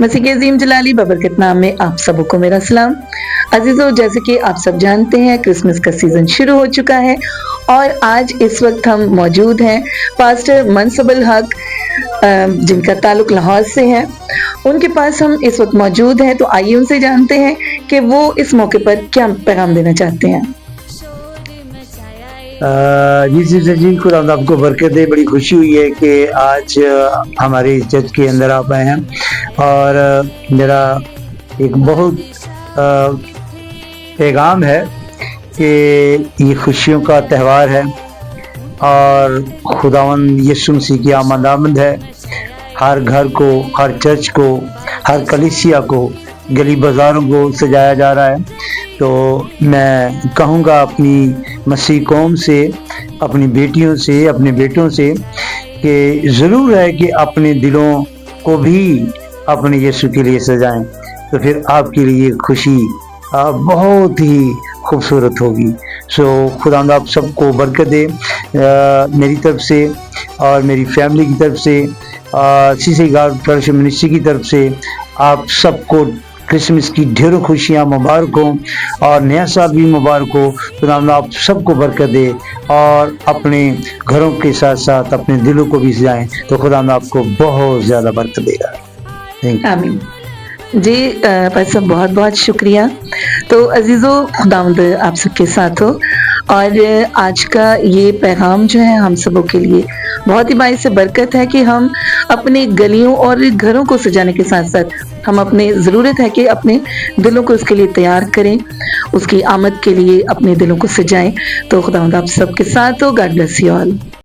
मसीह के अजीम जलाली बबरकत नाम में आप सबों को मेरा सलाम। अजीजों, जैसे कि आप सब जानते हैं क्रिसमस का सीजन शुरू हो चुका है और आज इस वक्त हम मौजूद हैं पास्टर मनसबुल हक जिनका ताल्लुक लाहौर से है, उनके पास हम इस वक्त मौजूद हैं। तो आइए उनसे जानते हैं कि वो इस मौके पर क्या पैगाम देना चाहते हैं। जी खुदा आपको बरकत दे। बड़ी खुशी हुई है कि आज हमारे चर्च के अंदर आप आए हैं और मेरा एक बहुत पैगाम है कि ये खुशियों का त्यौहार है और खुदावंद यीशु मसीह की आमद है। हर घर को, हर चर्च को, हर कलीसिया को, गली बाज़ारों को सजाया जा रहा है। तो मैं कहूँगा अपनी मसीह कौम से, अपनी बेटियों से, अपने बेटों से कि ज़रूर है कि अपने दिलों को भी अपने यीशु के लिए सजाएं, तो फिर आपके लिए खुशी बहुत ही खूबसूरत होगी। सो खुदा आप सबको बरकत दे मेरी तरफ से और मेरी फैमिली की तरफ से, सीसी गॉड फेलोशिप मिनिस्ट्री की तरफ से आप सबको क्रिसमस की ढेरों खुशियाँ मुबारक हो और नया साल भी मुबारक हो। खुदा आप सबको बरकत दे और अपने घरों के साथ साथ अपने दिलों को भी सजाएं, तो खुदा आपको बहुत ज़्यादा बरकत देगा। Thank you. आमीन जी। भाई साहब बहुत बहुत शुक्रिया। तो अजीज़ों, खुदावंद आप सबके साथ हो और आज का ये पैगाम जो है हम सबों के लिए बहुत ही बाइस से बरकत है कि हम अपने गलियों और घरों को सजाने के साथ साथ हम अपने ज़रूरत है कि अपने दिलों को उसके लिए तैयार करें, उसकी आमद के लिए अपने दिलों को सजाएं। तो खुदावंद आप सबके साथ हो। God bless you all.